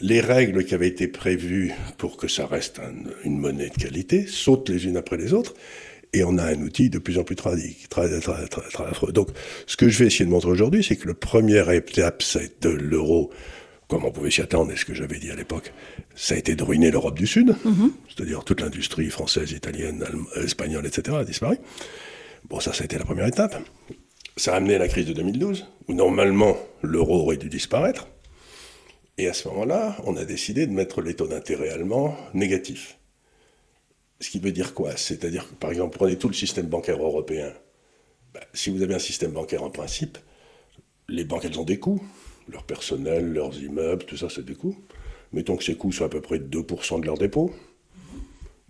les règles qui avaient été prévues pour que ça reste une monnaie de qualité sautent les unes après les autres, et on a un outil de plus en plus très affreux. Donc, ce que je vais essayer de montrer aujourd'hui, c'est que le premier étape, c'est de l'euro, comme on pouvait s'y attendre, et ce que j'avais dit à l'époque, ça a été de ruiner l'Europe du Sud, c'est-à-dire toute l'industrie française, italienne, espagnole, etc. a disparu. Bon, ça a été la première étape. Ça a amené la crise de 2012, où normalement l'euro aurait dû disparaître. Et à ce moment-là, on a décidé de mettre les taux d'intérêt allemands négatifs. Ce qui veut dire quoi? C'est-à-dire que, par exemple, prenez tout le système bancaire européen. Si vous avez un système bancaire en principe, les banques, elles ont des coûts. Leur personnel, leurs immeubles, tout ça, c'est des coûts. Mettons que ces coûts soient à peu près 2% de leurs dépôts.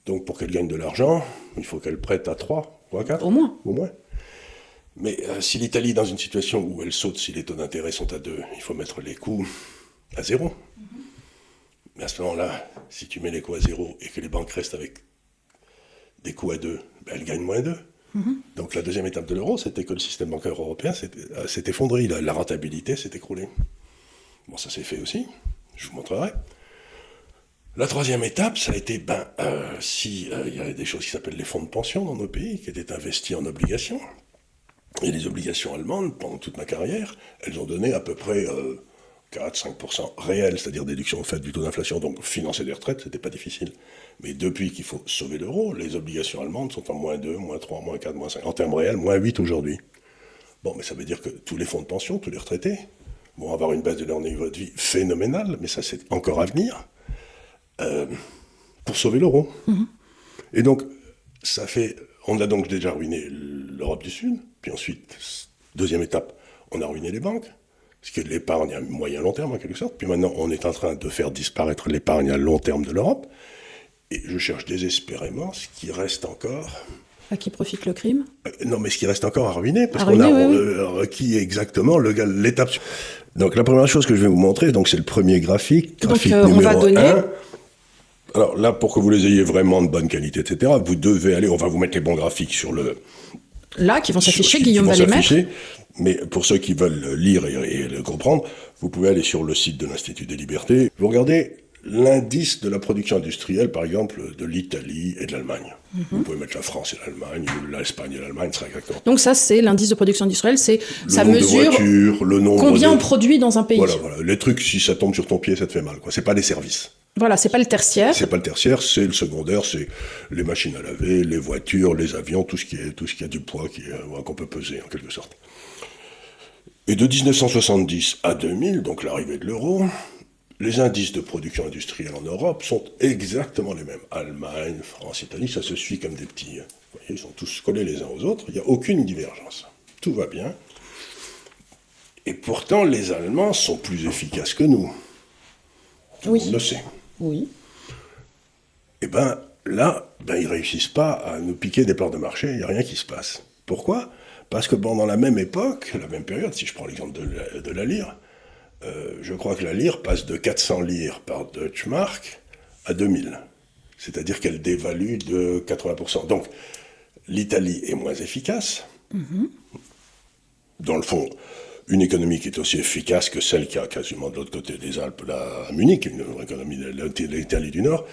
Donc, pour qu'elles gagnent de l'argent, il faut qu'elles prêtent à 3 ou à 4. Au moins. Au moins. Mais si l'Italie est dans une situation où elle saute, si les taux d'intérêt sont à 2, il faut mettre les coûts à 0. Mais à ce moment-là, si tu mets les coûts à 0 et que les banques restent avec des coûts à 2, elles gagnent moins 2. Donc la deuxième étape de l'euro, c'était que le système bancaire européen s'est effondré, la rentabilité s'est écroulée. Bon, ça s'est fait aussi, je vous montrerai. La troisième étape, ça a été, si il y avait des choses qui s'appellent les fonds de pension dans nos pays, qui étaient investis en obligations. Et les obligations allemandes, pendant toute ma carrière, elles ont donné à peu près 4-5% réels, c'est-à-dire déduction au fait du taux d'inflation. Donc financer des retraites, c'était pas difficile. Mais depuis qu'il faut sauver l'euro, les obligations allemandes sont en moins 2, moins 3, moins 4, moins 5. En termes réels, moins 8 aujourd'hui. Bon, mais ça veut dire que tous les fonds de pension, tous les retraités, vont avoir une baisse de leur niveau de vie phénoménale, mais ça c'est encore à venir, pour sauver l'euro. Et donc, on a donc déjà ruiné l'Europe du Sud, puis ensuite, deuxième étape, on a ruiné les banques, ce qui est de l'épargne à moyen-long terme en quelque sorte, puis maintenant on est en train de faire disparaître l'épargne à long terme de l'Europe, et je cherche désespérément ce qui reste encore... À qui profite le crime? Non, mais ce qui reste encore à ruiner, parce qu'on a requis exactement l'étape... Donc la première chose que je vais vous montrer, donc c'est le premier graphique donc, numéro on va donner... 1. Alors là, pour que vous les ayez vraiment de bonne qualité, etc., vous devez aller, on va vous mettre les bons graphiques sur le... Là, qui vont s'afficher, Guillaume va les mettre. Mais pour ceux qui veulent lire et le comprendre, vous pouvez aller sur le site de l'Institut des Libertés. Vous regardez l'indice de la production industrielle, par exemple, de l'Italie et de l'Allemagne. Vous pouvez mettre la France et l'Allemagne, ou l'Espagne et l'Allemagne, c'est exactement. Donc ça, c'est l'indice de production industrielle, ça mesure voitures, le nombre combien on produit dans un pays. Voilà. Les trucs, si ça tombe sur ton pied, ça te fait mal, quoi. C'est pas les services. Voilà, c'est pas le tertiaire. C'est pas le tertiaire, c'est le secondaire, c'est les machines à laver, les voitures, les avions, tout ce qui a du poids qu'on peut peser, en quelque sorte. Et de 1970 à 2000, donc l'arrivée de l'euro, les indices de production industrielle en Europe sont exactement les mêmes. Allemagne, France, Italie, ça se suit comme des petits... Vous voyez, ils sont tous collés les uns aux autres, il n'y a aucune divergence. Tout va bien. Et pourtant, les Allemands sont plus efficaces que nous. Tout le monde le sait. Oui. Et là, ils réussissent pas à nous piquer des parts de marché, il n'y a rien qui se passe. Pourquoi? Parce que pendant la même époque, la même période, si je prends l'exemple de la lire, je crois que la lire passe de 400 lires par Deutschmark à 2000. C'est-à-dire qu'elle dévalue de 80%. Donc, l'Italie est moins efficace. Dans le fond, une économie qui est aussi efficace que celle qui a quasiment de l'autre côté des Alpes, là, à Munich, une économie de l'Italie du Nord.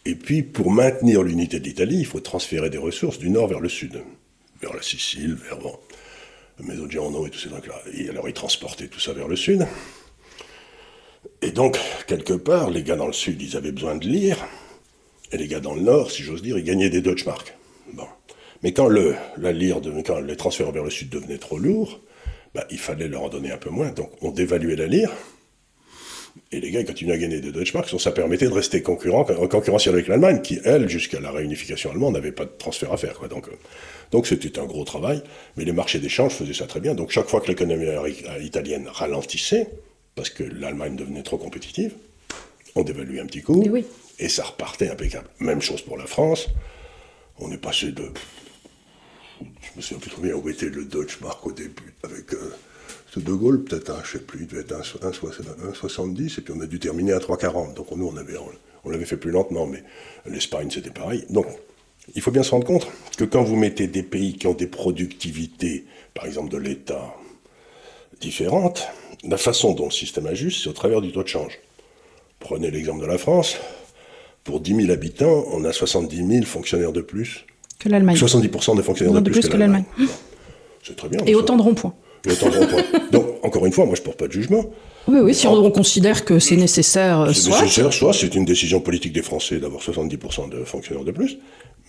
Et puis, pour maintenir l'unité de l'Italie, il faut transférer des ressources du Nord vers le Sud, vers la Sicile, vers Mezzogiorno et tous ces trucs-là. Et alors, ils transportaient tout ça vers le Sud. Et donc, quelque part, les gars dans le Sud, ils avaient besoin de lire, et les gars dans le Nord, si j'ose dire, ils gagnaient des Deutschmark. Bon. Mais quand quand les transferts vers le Sud devenaient trop lourds, il fallait leur en donner un peu moins, donc on dévaluait la lire, et les gars ils continuaient à gagner des Deutschmark, ça permettait de rester concurrentiel avec l'Allemagne, qui, elle, jusqu'à la réunification allemande, n'avait pas de transfert à faire, quoi. Donc c'était un gros travail, mais les marchés d'échange faisaient ça très bien, donc chaque fois que l'économie italienne ralentissait, parce que l'Allemagne devenait trop compétitive, on dévaluait un petit coup, et ça repartait impeccable. Même chose pour la France, on est passé de... Je me souviens plus trop bien où était le Deutschmark au début, avec De Gaulle, peut-être, je sais plus, il devait être 1,70, et puis on a dû terminer à 3,40. Donc nous, on l'avait fait plus lentement, mais l'Espagne, c'était pareil. Donc, il faut bien se rendre compte que quand vous mettez des pays qui ont des productivités, par exemple de l'État, différentes, la façon dont le système ajuste, c'est au travers du taux de change. Prenez l'exemple de la France. Pour 10 000 habitants, on a 70 000 fonctionnaires de plus. Que l'Allemagne. 70% des fonctionnaires de plus que l'Allemagne. C'est très bien. Et autant de ronds-points. Donc, encore une fois, moi, je ne porte pas de jugement. Oui, si on considère que c'est nécessaire, soit c'est une décision politique des Français d'avoir 70% de fonctionnaires de plus,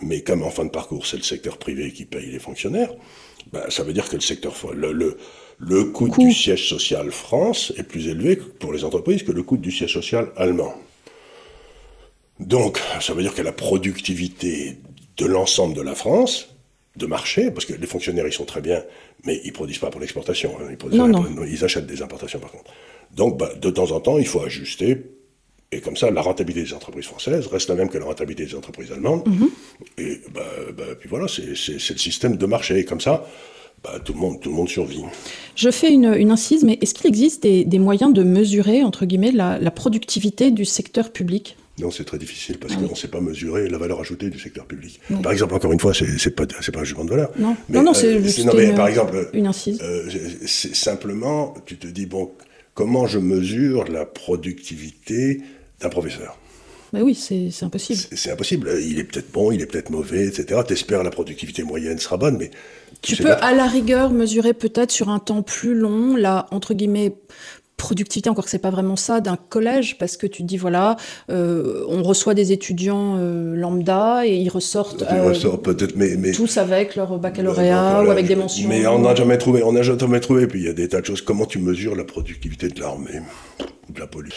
mais comme en fin de parcours, c'est le secteur privé qui paye les fonctionnaires, ça veut dire que le coût du siège social France est plus élevé pour les entreprises que le coût du siège social allemand. Donc, ça veut dire que la productivité de l'ensemble de la France, de marché, parce que les fonctionnaires, ils sont très bien, mais ils ne produisent pas pour l'exportation. Ils achètent des importations, par contre. Donc, de temps en temps, il faut ajuster. Et comme ça, la rentabilité des entreprises françaises reste la même que la rentabilité des entreprises allemandes. Et puis voilà, c'est le système de marché. Et comme ça, tout le monde survit. Je fais une incise, mais est-ce qu'il existe des moyens de mesurer, entre guillemets, la productivité du secteur public ? Non, c'est très difficile parce qu'on ne sait pas mesurer la valeur ajoutée du secteur public. Oui. Par exemple, encore une fois, c'est pas un jugement de valeur. Non, c'est juste par exemple, une incise. C'est simplement, tu te dis, bon, comment je mesure la productivité d'un professeur ? Oui, c'est impossible. C'est impossible. Il est peut-être bon, il est peut-être mauvais, etc. T'espères la productivité moyenne sera bonne, mais... Tu peux, à la rigueur, mesurer peut-être sur un temps plus long, la, entre guillemets, productivité, encore que c'est pas vraiment ça, d'un collège, parce que tu te dis, voilà, on reçoit des étudiants lambda et ils ressortent peut-être, mais tous avec leur baccalauréat ou avec des mentions. Mais on n'a jamais trouvé, puis il y a des tas de choses. Comment tu mesures la productivité de l'armée ou de la police ?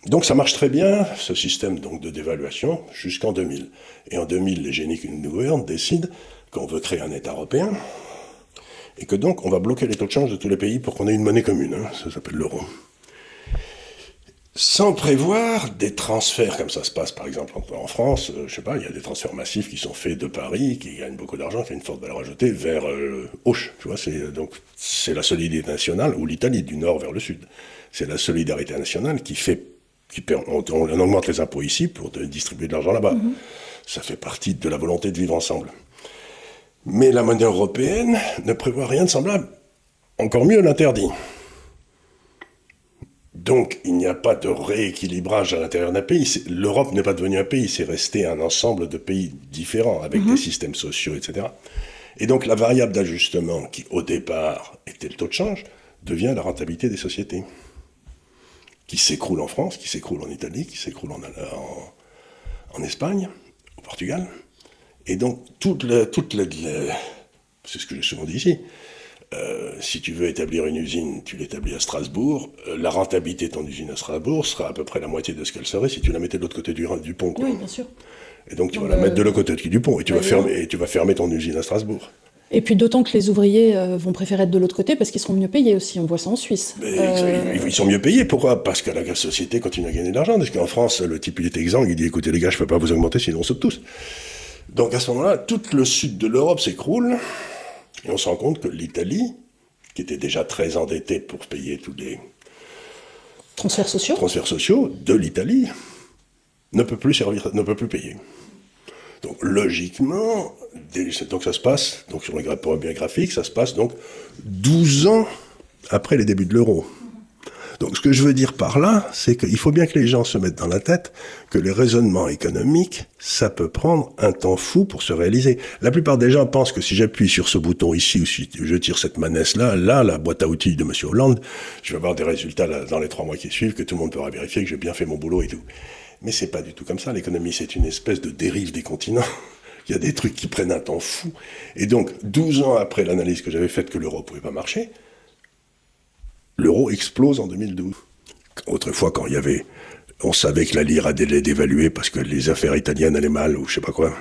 Donc ça marche très bien, ce système donc, de dévaluation, jusqu'en 2000. Et en 2000, les génies qui nous gouvernent décident qu'on veut créer un État européen, et que donc on va bloquer les taux de change de tous les pays pour qu'on ait une monnaie commune, ça s'appelle l'euro. Sans prévoir des transferts, comme ça se passe par exemple en France, je sais pas, il y a des transferts massifs qui sont faits de Paris, qui gagnent beaucoup d'argent, qui ont une forte valeur ajoutée, vers Auch, tu vois, c'est la solidarité nationale, ou l'Italie, du nord vers le sud. C'est la solidarité nationale on augmente les impôts ici pour distribuer de l'argent là-bas. Ça fait partie de la volonté de vivre ensemble. Mais la monnaie européenne ne prévoit rien de semblable. Encore mieux, l'interdit. Donc, il n'y a pas de rééquilibrage à l'intérieur d'un pays. L'Europe n'est pas devenue un pays, c'est resté un ensemble de pays différents, avec des systèmes sociaux, etc. Et donc, la variable d'ajustement, qui au départ était le taux de change, devient la rentabilité des sociétés, qui s'écroule en France, qui s'écroule en Italie, qui s'écroule en Espagne, au Portugal. Et donc, c'est ce que j'ai souvent dit ici, si tu veux établir une usine, tu l'établis à Strasbourg, la rentabilité de ton usine à Strasbourg sera à peu près la moitié de ce qu'elle serait si tu la mettais de l'autre côté du pont. Quoi. Oui, bien sûr. Et donc, tu vas la mettre de l'autre côté du pont, et tu vas fermer ton usine à Strasbourg. Et puis d'autant que les ouvriers vont préférer être de l'autre côté parce qu'ils seront mieux payés aussi, on voit ça en Suisse. Ils sont mieux payés, pourquoi ? Parce que la société continue à gagner de l'argent, parce qu'en France, le type il est exsangue, il dit écoutez les gars, je ne peux pas vous augmenter sinon on saute tous. Donc à ce moment-là, tout le sud de l'Europe s'écroule, et on se rend compte que l'Italie, qui était déjà très endettée pour payer tous les transferts sociaux de l'Italie, ne peut plus payer. Donc logiquement, donc ça se passe, donc sur le point bien graphique, ça se passe donc 12 ans après les débuts de l'euro. Donc ce que je veux dire par là, c'est qu'il faut bien que les gens se mettent dans la tête que les raisonnements économiques, ça peut prendre un temps fou pour se réaliser. La plupart des gens pensent que si j'appuie sur ce bouton ici ou si je tire cette manette-là, la boîte à outils de M. Hollande, je vais avoir des résultats dans les 3 mois qui suivent, que tout le monde pourra vérifier que j'ai bien fait mon boulot et tout. Mais c'est pas du tout comme ça. L'économie, c'est une espèce de dérive des continents. Il y a des trucs qui prennent un temps fou. Et donc, 12 ans après l'analyse que j'avais faite que l'euro pouvait pas marcher, l'euro explose en 2012. Autrefois, quand on savait que la lire allait dévaluer parce que les affaires italiennes allaient mal ou je sais pas quoi,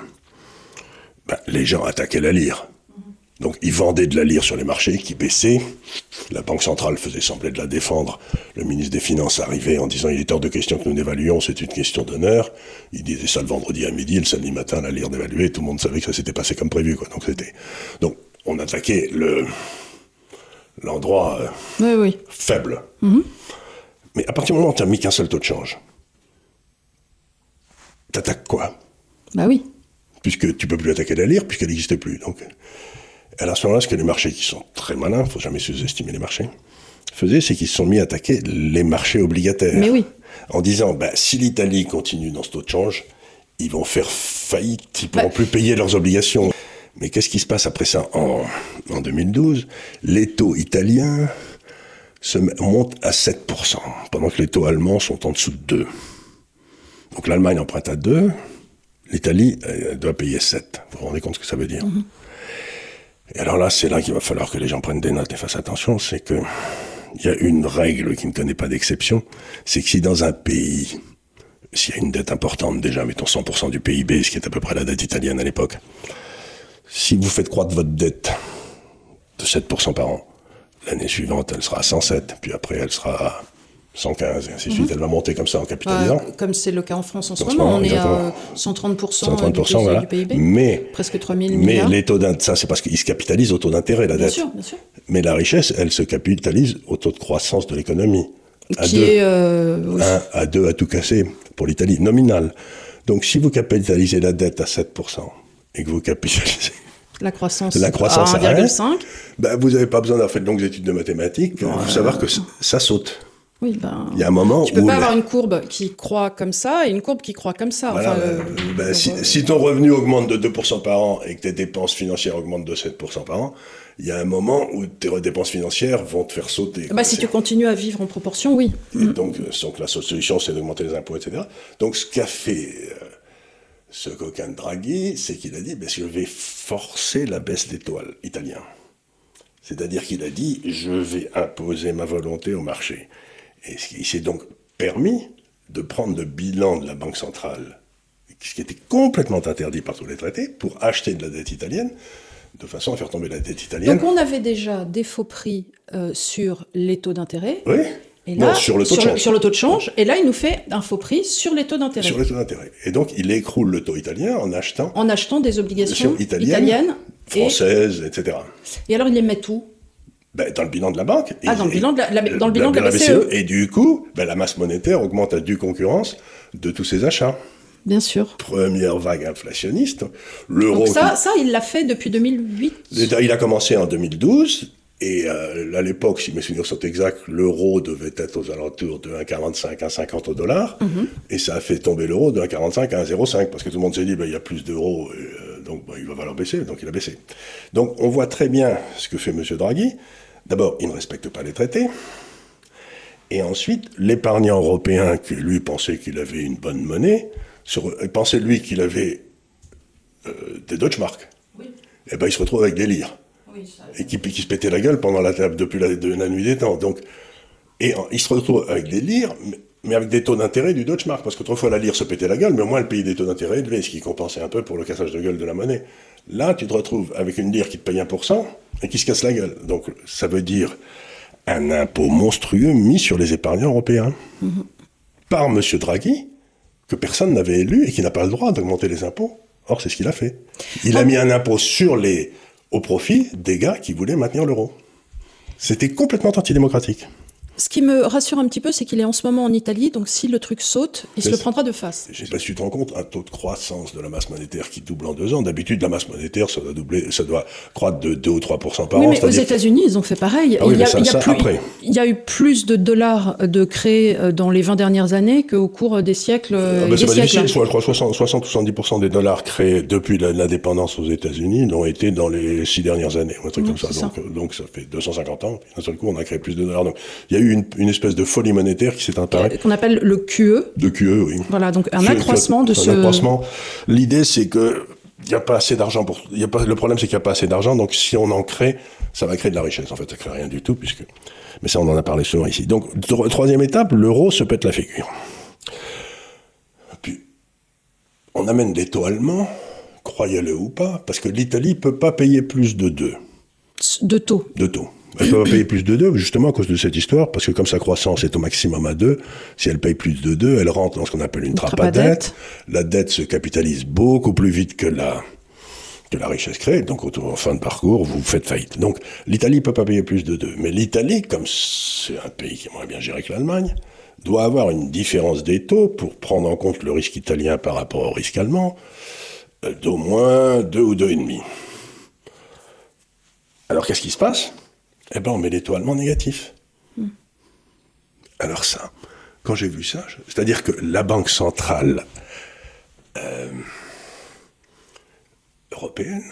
les gens attaquaient la lire. Donc ils vendaient de la lire sur les marchés qui baissaient. La Banque centrale faisait sembler de la défendre. Le ministre des Finances arrivait en disant il est hors de question que nous dévaluions, c'est une question d'honneur. Il disait ça le vendredi à midi, le samedi matin la lire dévaluait, tout le monde savait que ça s'était passé comme prévu, quoi. Donc on attaquait l'endroit faible. Mais à partir du moment où tu n'as mis qu'un seul taux de change, t'attaques quoi ? Bah oui. Puisque tu peux plus attaquer la lire, puisqu'elle n'existe plus. Donc, à ce moment-là, ce que les marchés qui sont très malins, il ne faut jamais sous-estimer les marchés, faisaient, c'est qu'ils se sont mis à attaquer les marchés obligataires. Mais oui. en disant, si l'Italie continue dans ce taux de change, ils vont faire faillite, ils ne pourront plus payer leurs obligations. Mais qu'est-ce qui se passe après ça en 2012? Les taux italiens montent à 7%, pendant que les taux allemands sont en dessous de 2. Donc l'Allemagne emprunte à 2, l'Italie doit payer 7. Vous vous rendez compte ce que ça veut dire? Et alors là, c'est là qu'il va falloir que les gens prennent des notes et fassent attention, c'est que il y a une règle qui ne connaît pas d'exception, c'est que si dans un pays, s'il y a une dette importante déjà, mettons 100% du PIB, ce qui est à peu près la dette italienne à l'époque, si vous faites croître votre dette de 7% par an, l'année suivante, elle sera à 107, puis après, elle sera à 115, et ainsi de suite. Elle va monter comme ça en capitalisant. Comme c'est le cas en France en ce moment. On est à 130% du PIB, mais, presque 3 000 milliards. Mais les taux d'intérêt, ça c'est parce qu'ils se capitalisent au taux d'intérêt, la dette. Bien sûr. Mais la richesse, elle se capitalise au taux de croissance de l'économie. Qui est... 1 à 2 à tout casser pour l'Italie, nominal. Donc si vous capitalisez la dette à 7% et que vous capitalisez... La croissance à 1,5. Vous n'avez pas besoin d'avoir fait de longues études de mathématiques pour savoir que ça saute. Oui, il y a un moment tu peux pas avoir une courbe qui croît comme ça et une courbe qui croît comme ça. Voilà, si ton revenu augmente de 2% par an et que tes dépenses financières augmentent de 7% par an, il y a un moment où tes dépenses financières vont te faire sauter. Si tu continues à vivre en proportion, oui. Et donc la solution, c'est d'augmenter les impôts, etc. Donc ce qu'a fait ce coquin de Draghi, c'est qu'il a dit je vais forcer la baisse des taux italiens. C'est-à-dire qu'il a dit je vais imposer ma volonté au marché. Et il s'est donc permis de prendre le bilan de la Banque centrale, ce qui était complètement interdit par tous les traités, pour acheter de la dette italienne, de façon à faire tomber la dette italienne. Donc on avait déjà des faux prix sur les taux d'intérêt. Oui. Et là, sur le taux de change. Et là, il nous fait un faux prix sur les taux d'intérêt. Sur les taux d'intérêt. Et donc, il écroule le taux italien en achetant des obligations italiennes, françaises, etc. Et alors, il les met où? Dans le bilan de la banque. Dans le bilan de la BCE. Et du coup, la masse monétaire augmente à due concurrence de tous ces achats. Bien sûr. Première vague inflationniste. L'euro. Donc ça, il l'a fait depuis 2008. Il a commencé en 2012. Et à l'époque, si mes souvenirs sont exacts, l'euro devait être aux alentours de 1,45, 1,50 au dollar. Et ça a fait tomber l'euro de 1,45 à 1,05. Parce que tout le monde s'est dit, il y a plus d'euros, donc il va falloir baisser. Donc il a baissé. Donc on voit très bien ce que fait M. Draghi. D'abord, il ne respecte pas les traités. Et ensuite, l'épargnant européen, qui lui pensait qu'il avait une bonne monnaie, pensait lui qu'il avait des Deutschmark. Oui. Et il se retrouve avec des lires. Oui, et qui se pétait la gueule pendant depuis la nuit des temps. Donc, il se retrouve avec des lires, mais avec des taux d'intérêt du Deutschmark. Parce qu'autrefois, la lire se pétait la gueule, mais au moins, elle payait des taux d'intérêt élevés, ce qui compensait un peu pour le cassage de gueule de la monnaie. Là, tu te retrouves avec une lire qui te paye 1% et qui se casse la gueule. Donc, ça veut dire un impôt monstrueux mis sur les épargnants européens par M. Draghi, que personne n'avait élu et qui n'a pas le droit d'augmenter les impôts. Or, c'est ce qu'il a fait. Il a mis un impôt au profit des gars qui voulaient maintenir l'euro. C'était complètement antidémocratique. Ce qui me rassure un petit peu, c'est qu'il est en ce moment en Italie, donc si le truc saute, il se le prendra de face. Je ne sais pas si tu te rends compte, un taux de croissance de la masse monétaire qui double en 2 ans. D'habitude, la masse monétaire, ça doit croître de 2 ou 3% par an. Oui, mais aux États-Unis, ils ont fait pareil. Il y a eu plus de dollars de créés dans les 20 dernières années qu'au cours des siècles. C'est pas difficile. Je crois 60 ou 70% des dollars créés depuis l'indépendance aux États-Unis l'ont été dans les 6 dernières années, un truc comme ça. Donc ça fait 250 ans. D'un seul coup, on a créé plus de dollars. Donc il y a eu une espèce de folie monétaire qui s'est imparée. Qu'on appelle le QE. De QE, oui. Voilà, donc un accroissement de ce... accroissement. L'idée, c'est que il n'y a pas assez d'argent pour... Le problème, c'est qu'il n'y a pas assez d'argent, donc si on en crée, ça va créer de la richesse. En fait, ça ne crée rien du tout, mais ça, on en a parlé souvent ici. Donc, troisième étape, l'euro se pète la figure. Puis, on amène des taux allemands, croyez-le ou pas, parce que l'Italie ne peut pas payer plus de 2. De taux. Elle ne peut pas payer plus de 2, justement à cause de cette histoire, parce que comme sa croissance est au maximum à 2, si elle paye plus de 2, elle rentre dans ce qu'on appelle une trappe à dette. La dette se capitalise beaucoup plus vite que la richesse créée, donc en fin de parcours, vous faites faillite. Donc l'Italie ne peut pas payer plus de 2. Mais l'Italie, comme c'est un pays qui est moins bien géré que l'Allemagne, doit avoir une différence des taux pour prendre en compte le risque italien par rapport au risque allemand, d'au moins 2 ou 2,5. Alors qu'est-ce qui se passe ? On met les taux allemands négatifs. Alors ça, quand j'ai vu ça, c'est-à-dire que la Banque centrale européenne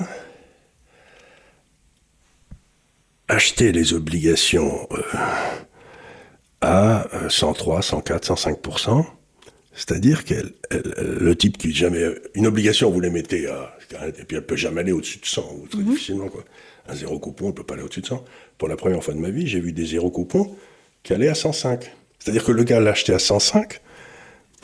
achetait les obligations à 103, 104, 105%, c'est-à-dire le type qui jamais... Une obligation, vous les mettez à... Et puis elle ne peut jamais aller au-dessus de 100, ou très difficilement, quoi. Un zéro coupon, elle ne peut pas aller au-dessus de 100. Pour la première fois de ma vie, j'ai vu des zéro coupons qui allaient à 105. C'est-à-dire que le gars l'achetait à 105,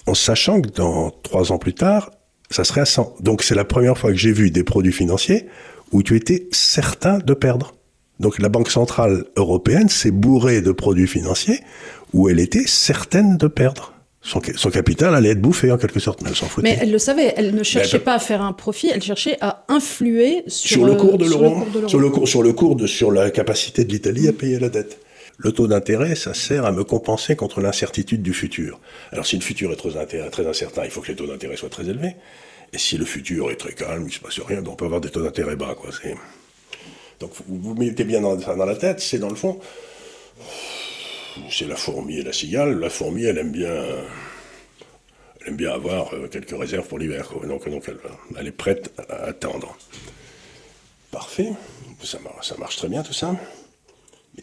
en sachant que dans 3 ans plus tard, ça serait à 100. Donc c'est la première fois que j'ai vu des produits financiers où tu étais certain de perdre. Donc la Banque centrale européenne s'est bourrée de produits financiers où elle était certaine de perdre. Son capital allait être bouffé en quelque sorte, mais elle s'en foutait. Mais elle le savait, elle ne cherchait pas à faire un profit, elle cherchait à influer sur le cours de l'euro, sur la capacité de l'Italie à payer la dette. Le taux d'intérêt, ça sert à me compenser contre l'incertitude du futur. Alors si le futur est très incertain, il faut que les taux d'intérêt soient très élevés. Et si le futur est très calme, il ne se passe rien, donc on peut avoir des taux d'intérêt bas, quoi. Donc vous mettez bien dans la tête, c'est dans le fond, c'est la fourmi et la cigale. La fourmi, elle aime bien avoir quelques réserves pour l'hiver, quoi. Donc elle est prête à attendre. Parfait, ça marche très bien tout ça.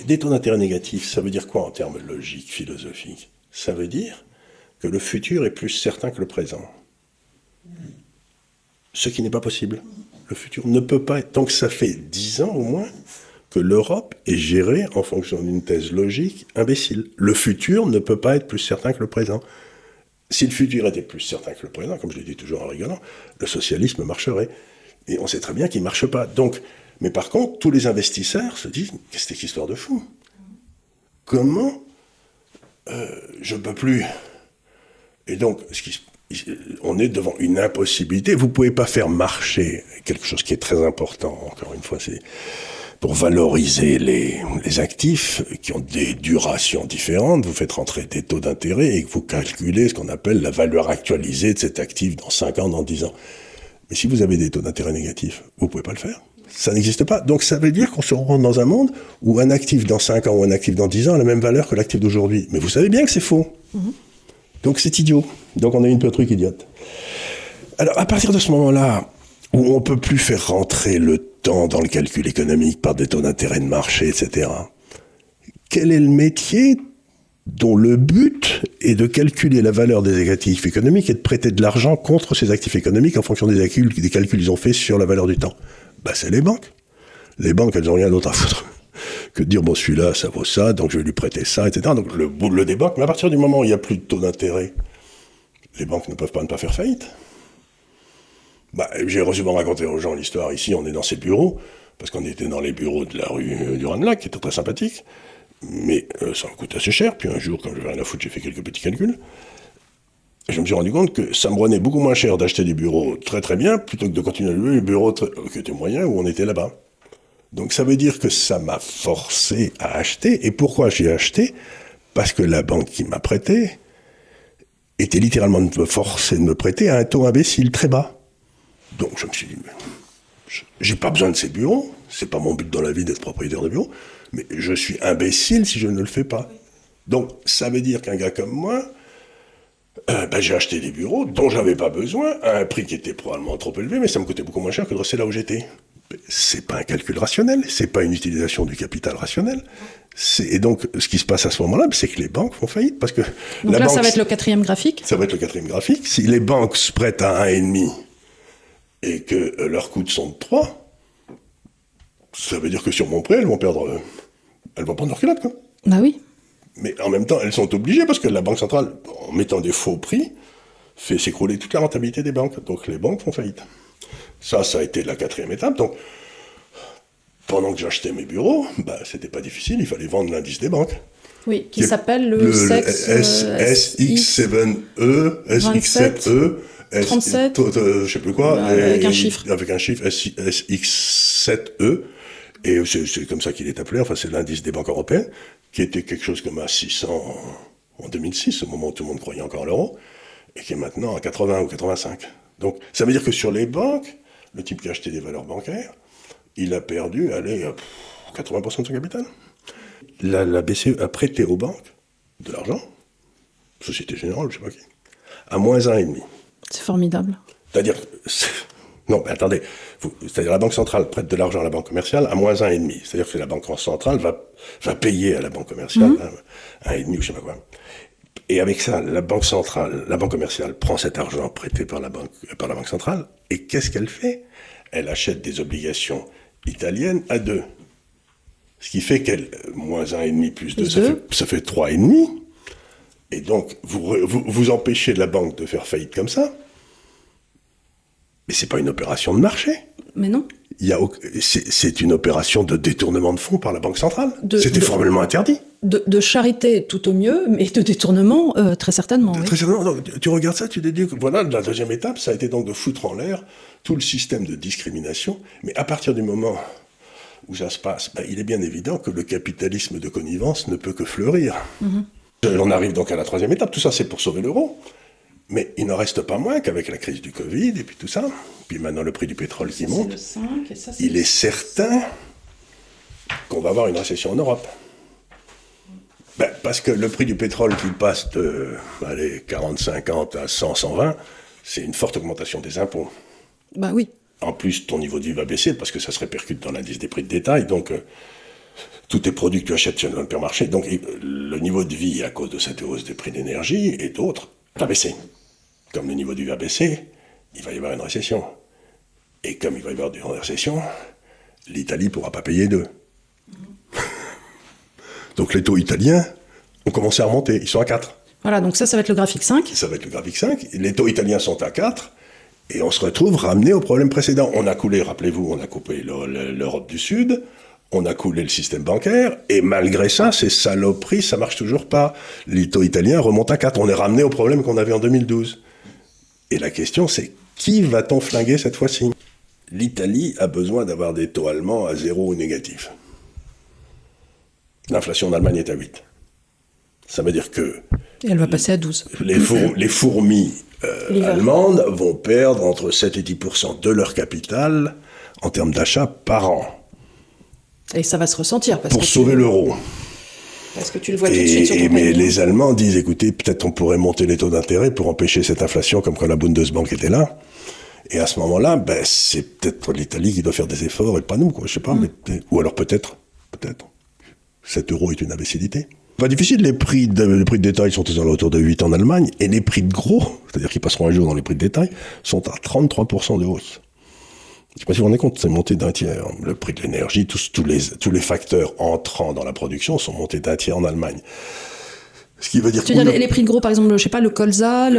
Des taux d'intérêt négatifs, ça veut dire quoi en termes logiques, philosophiques? Ça veut dire que le futur est plus certain que le présent. Ce qui n'est pas possible. Le futur ne peut pas être... Donc ça fait 10 ans au moins que l'Europe est gérée en fonction d'une thèse logique imbécile. Le futur ne peut pas être plus certain que le présent. Si le futur était plus certain que le présent, comme je le dis toujours en rigolant, le socialisme marcherait. Et on sait très bien qu'il ne marche pas. Donc, mais par contre, tous les investisseurs se disent « Qu'est-ce que c'est histoire de fou? Comment je ne peux plus ?» Et donc, on est devant une impossibilité. Vous ne pouvez pas faire marcher quelque chose qui est très important, encore une fois, c'est pour valoriser les actifs qui ont des durations différentes. Vous faites rentrer des taux d'intérêt et vous calculez ce qu'on appelle la valeur actualisée de cet actif dans 5 ans, dans 10 ans. Mais si vous avez des taux d'intérêt négatifs, vous ne pouvez pas le faire. Ça n'existe pas. Donc ça veut dire qu'on se rend dans un monde où un actif dans 5 ans ou un actif dans 10 ans a la même valeur que l'actif d'aujourd'hui. Mais vous savez bien que c'est faux. Donc c'est idiot. Donc on a une truc idiote. Alors à partir de ce moment-là, où on ne peut plus faire rentrer le temps dans le calcul économique par des taux d'intérêt de marché, etc., quel est le métier dont le but est de calculer la valeur des actifs économiques et de prêter de l'argent contre ces actifs économiques en fonction des calculs qu'ils ont fait sur la valeur du temps? C'est les banques. Les banques, elles n'ont rien d'autre à foutre que de dire, bon, celui-là, ça vaut ça, donc je vais lui prêter ça, etc. Donc le boule des banques, mais à partir du moment où il n'y a plus de taux d'intérêt, les banques ne peuvent pas ne pas faire faillite. J'ai souvent raconté aux gens l'histoire, ici, on est dans ces bureaux, parce qu'on était dans les bureaux de la rue du Ranelagh, qui étaient très sympathiques, mais ça me coûte assez cher, puis un jour, quand j'avais rien à foutre, j'ai fait quelques petits calculs, et je me suis rendu compte que ça me prenait beaucoup moins cher d'acheter des bureaux très très bien, plutôt que de continuer à louer les bureaux qui étaient moyens, où on était là-bas. Donc ça veut dire que ça m'a forcé à acheter, et pourquoi j'ai acheté? Parce que la banque qui m'a prêté était littéralement de me forcer de me prêter à un taux imbécile très bas. Donc je me suis dit, j'ai pas besoin de ces bureaux, c'est pas mon but dans la vie d'être propriétaire de bureaux, mais je suis imbécile si je ne le fais pas. Donc ça veut dire qu'un gars comme moi, j'ai acheté des bureaux dont j'avais pas besoin, à un prix qui était probablement trop élevé, mais ça me coûtait beaucoup moins cher que de rester là où j'étais. C'est pas un calcul rationnel, c'est pas une utilisation du capital rationnel. Et donc, ce qui se passe à ce moment-là, c'est que les banques font faillite. Parce que donc là, ça va être le 4e graphique. Ça va être le 4e graphique. Si les banques se prêtent à 1,5 et que leurs coûts sont de 3, ça veut dire que sur mon prêt, elles vont prendre leur culotte, quoi. Bah oui. Mais en même temps, elles sont obligées, parce que la Banque centrale, en mettant des faux prix, fait s'écrouler toute la rentabilité des banques. Donc les banques font faillite. Ça a été la 4e étape. Donc, pendant que j'achetais mes bureaux, c'était pas difficile, il fallait vendre l'indice des banques. Oui, qui s'appelle le SX7E, SX7E, 37, je sais plus quoi. Avec un chiffre. Avec un chiffre, SX7E. Et c'est comme ça qu'il est appelé, enfin c'est l'indice des banques européennes, qui était quelque chose comme à 600 en 2006, au moment où tout le monde croyait encore à l'euro, et qui est maintenant à 80 ou 85. Donc ça veut dire que sur les banques, le type qui a acheté des valeurs bancaires, il a perdu, 80% de son capital. La BCE a prêté aux banques de l'argent, Société Générale, je sais pas qui, à moins 1,5. C'est formidable. C'est-à-dire, non, mais attendez, c'est-à-dire la Banque centrale prête de l'argent à la banque commerciale à moins 1,5. C'est-à-dire que la Banque centrale va payer à la banque commerciale 1,5 ou je sais pas quoi. Et avec ça, la banque commerciale prend cet argent prêté par la banque centrale, et qu'est-ce qu'elle fait? Elle achète des obligations italiennes à 2. Ce qui fait qu'elle, moins 1,5 plus 2, ça fait 3,5. Et donc, vous empêchez la banque de faire faillite comme ça. Mais c'est pas une opération de marché. Mais non. C'est une opération de détournement de fonds par la Banque centrale. C'était formellement interdit. De charité tout au mieux, mais de détournement très certainement. Très certainement. Donc, tu regardes ça, tu te dis que voilà, la deuxième étape, ça a été donc de foutre en l'air tout le système de discrimination. Mais à partir du moment où ça se passe, il est bien évident que le capitalisme de connivence ne peut que fleurir. On arrive donc à la troisième étape. Tout ça, c'est pour sauver l'euro. Mais il n'en reste pas moins qu'avec la crise du Covid et puis tout ça, puis maintenant le prix du pétrole qui monte, il est certain qu'on va avoir une récession en Europe. Parce que le prix du pétrole qui passe de 40-50 à 100-120, c'est une forte augmentation des impôts. Bah oui. En plus, ton niveau de vie va baisser parce que ça se répercute dans l'indice des prix de détail, donc tous tes produits que tu achètes sur le supermarché, donc le niveau de vie à cause de cette hausse des prix d'énergie et d'autres va baisser. Comme le niveau du vie va baisser, il va y avoir une récession. Et comme il va y avoir une récession, l'Italie ne pourra pas payer 2. Donc les taux italiens ont commencé à remonter, ils sont à 4. Voilà, donc ça va être le graphique 5. Ça va être le graphique 5. Les taux italiens sont à 4, et on se retrouve ramené au problème précédent. On a coulé, rappelez-vous, on a coupé l'Europe du Sud, on a coulé le système bancaire, et malgré ça, ces saloperies, ça marche toujours pas. Les taux italiens remontent à 4. On est ramené au problème qu'on avait en 2012. Et la question, c'est qui va-t-on flinguer cette fois-ci? L'Italie a besoin d'avoir des taux allemands à 0 ou négatifs. L'inflation en Allemagne est à 8. Ça veut dire que... Et elle va passer à 12. Les fourmis allemandes vont perdre entre 7 et 10% de leur capital en termes d'achat par an. Et ça va se ressentir. Pour sauver l'euro. Parce que tu le vois tout de suite sur ton mais les Allemands disent, écoutez, peut-être on pourrait monter les taux d'intérêt pour empêcher cette inflation, comme quand la Bundesbank était là. Et à ce moment-là, c'est peut-être l'Italie qui doit faire des efforts et pas nous, quoi. Je sais pas. Ou alors peut-être. 7 euros est une imbécilité. Pas difficile, les prix de détail sont autour de 8 en Allemagne, et les prix de gros, c'est-à-dire qu'ils passeront un jour dans les prix de détail, sont à 33% de hausse. Je ne sais pas si vous vous rendez compte, c'est monté d'un tiers. Le prix de l'énergie, tous les facteurs entrant dans la production sont montés d'un tiers en Allemagne. Ce qui veut dire tu veux dire les prix de gros, par exemple, je sais pas, le colza, les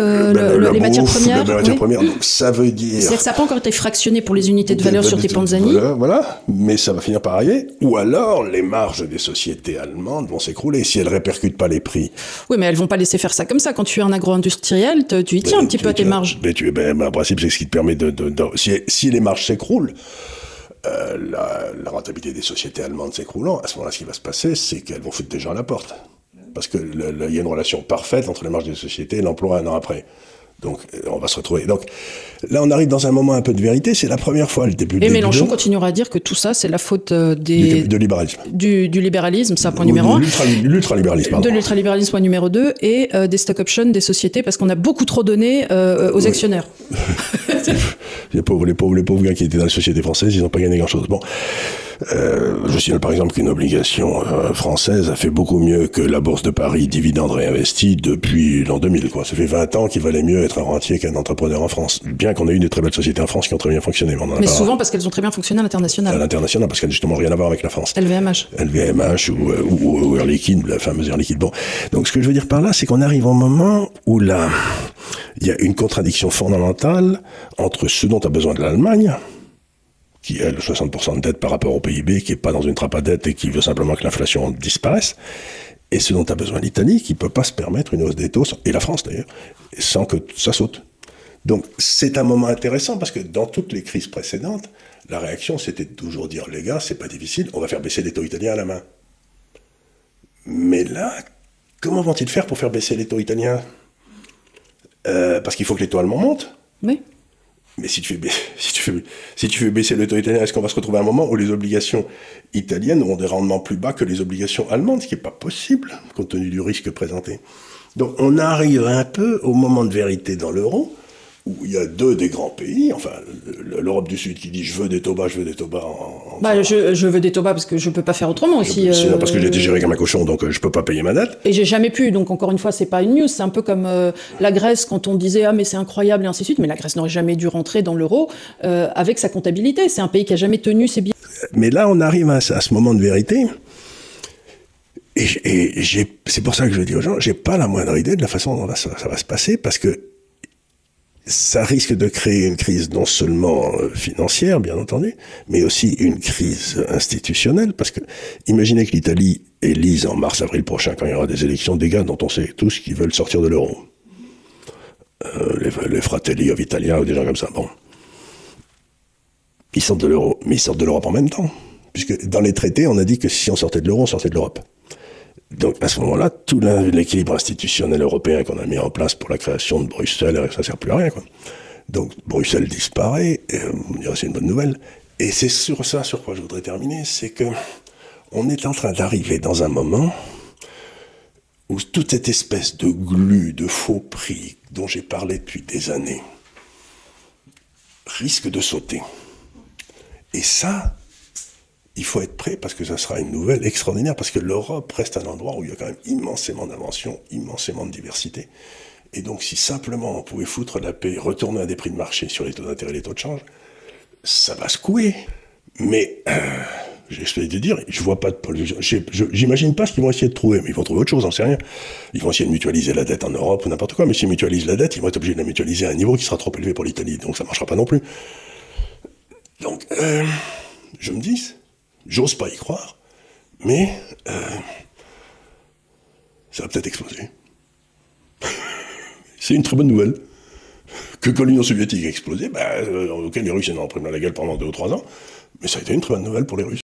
matières premières. Les matières premières, donc ça veut dire... C'est-à-dire que ça n'a pas encore été fractionné pour les unités de valeur sur tes panzani. Voilà, mais ça va finir par arriver. Ou alors, les marges des sociétés allemandes vont s'écrouler si elles ne répercutent pas les prix. Oui, mais elles ne vont pas laisser faire ça comme ça. Quand tu es un agro-industriel, tu y tiens un petit peu à tes marges. En principe, c'est ce qui te permet si les marges s'écroulent, la rentabilité des sociétés allemandes s'écroulant, à ce moment-là, ce qui va se passer, c'est qu'elles vont foutre des gens à la porte. Parce qu'il y a une relation parfaite entre les marges des sociétés et l'emploi un an après. Donc, on va se retrouver. Donc, là, on arrive dans un moment un peu de vérité. C'est la première fois, le début. Et Mélenchon continuera à dire que tout ça, c'est la faute du libéralisme. Du libéralisme, ça, point numéro 1. L'ultralibéralisme, pardon. De l'ultralibéralisme, point numéro 2. Et des stock options des sociétés, parce qu'on a beaucoup trop donné aux actionnaires. les pauvres gars qui étaient dans les sociétés françaises, ils n'ont pas gagné grand-chose. Bon. Je signale par exemple qu'une obligation française a fait beaucoup mieux que la Bourse de Paris dividende réinvesti depuis l'an 2000. Ça fait 20 ans qu'il valait mieux être un rentier qu'un entrepreneur en France. Bien qu'on ait eu des très belles sociétés en France qui ont très bien fonctionné. Mais souvent parce qu'elles ont très bien fonctionné à l'international. À l'international, parce qu'elles n'ont justement rien à voir avec la France. LVMH ou Air Liquide, la fameuse Air Liquide. Bon. Donc ce que je veux dire par là, c'est qu'on arrive au moment où là, il y a une contradiction fondamentale entre ce dont a besoin de l'Allemagne, qui a le 60% de dette par rapport au PIB, qui n'est pas dans une trappe à dette et qui veut simplement que l'inflation disparaisse, et ce dont a besoin l'Italie, qui ne peut pas se permettre une hausse des taux, et la France d'ailleurs, sans que ça saute. Donc c'est un moment intéressant, parce que dans toutes les crises précédentes, la réaction c'était de toujours dire, les gars, c'est pas difficile, on va faire baisser les taux italiens à la main. Mais là, comment vont-ils faire pour faire baisser les taux italiens ? Parce qu'il faut que les taux allemands montent. Oui. Mais si tu fais baisser le taux italien, est-ce qu'on va se retrouver à un moment où les obligations italiennes auront des rendements plus bas que les obligations allemandes, ce qui n'est pas possible, compte tenu du risque présenté. Donc on arrive un peu au moment de vérité dans l'euro, où il y a deux des grands pays, enfin l'Europe du Sud qui dit je veux des Tobas Bah, je veux des Tobas parce que je peux pas faire autrement aussi. Sinon parce que j'ai été géré comme un cochon, donc je peux pas payer ma dette. Et j'ai jamais pu, donc encore une fois, c'est pas une news, c'est un peu comme la Grèce quand on disait ah mais c'est incroyable et ainsi de suite, mais la Grèce n'aurait jamais dû rentrer dans l'euro avec sa comptabilité. C'est un pays qui a jamais tenu ses billets. Mais là on arrive à ce moment de vérité. Et c'est pour ça que je dis aux gens, j'ai pas la moindre idée de la façon dont ça va se passer, parce que ça risque de créer une crise non seulement financière, bien entendu, mais aussi une crise institutionnelle, parce que imaginez que l'Italie élise en mars-avril prochain, quand il y aura des élections, des gars dont on sait tous qu'ils veulent sortir de l'euro. Les Fratelli of Italia ou des gens comme ça, bon. Ils sortent de l'euro, mais ils sortent de l'Europe en même temps. Puisque dans les traités, on a dit que si on sortait de l'euro, on sortait de l'Europe. Donc à ce moment-là, tout l'équilibre institutionnel européen qu'on a mis en place pour la création de Bruxelles, ça ne sert plus à rien, quoi. Donc Bruxelles disparaît, on dirait c'est une bonne nouvelle. Et c'est sur ça sur quoi je voudrais terminer, c'est que on est en train d'arriver dans un moment où toute cette espèce de glu, de faux prix dont j'ai parlé depuis des années risque de sauter. Et ça, il faut être prêt parce que ça sera une nouvelle extraordinaire, parce que l'Europe reste un endroit où il y a quand même immensément d'inventions, immensément de diversité. Et donc si simplement on pouvait foutre la paix, retourner à des prix de marché sur les taux d'intérêt et les taux de change, ça va secouer. Mais j'essaie de dire, je vois pas de... J'imagine pas ce qu'ils vont essayer de trouver, mais ils vont trouver autre chose, j'en sais rien. Ils vont essayer de mutualiser la dette en Europe ou n'importe quoi, mais s'ils mutualisent la dette, ils vont être obligés de la mutualiser à un niveau qui sera trop élevé pour l'Italie, donc ça marchera pas non plus. Donc, je me dis... J'ose pas y croire, mais ça va peut-être exploser. C'est une très bonne nouvelle. Que l'Union soviétique a explosé, ok, les Russes en ont pris dans la gueule pendant 2 ou 3 ans, mais ça a été une très bonne nouvelle pour les Russes.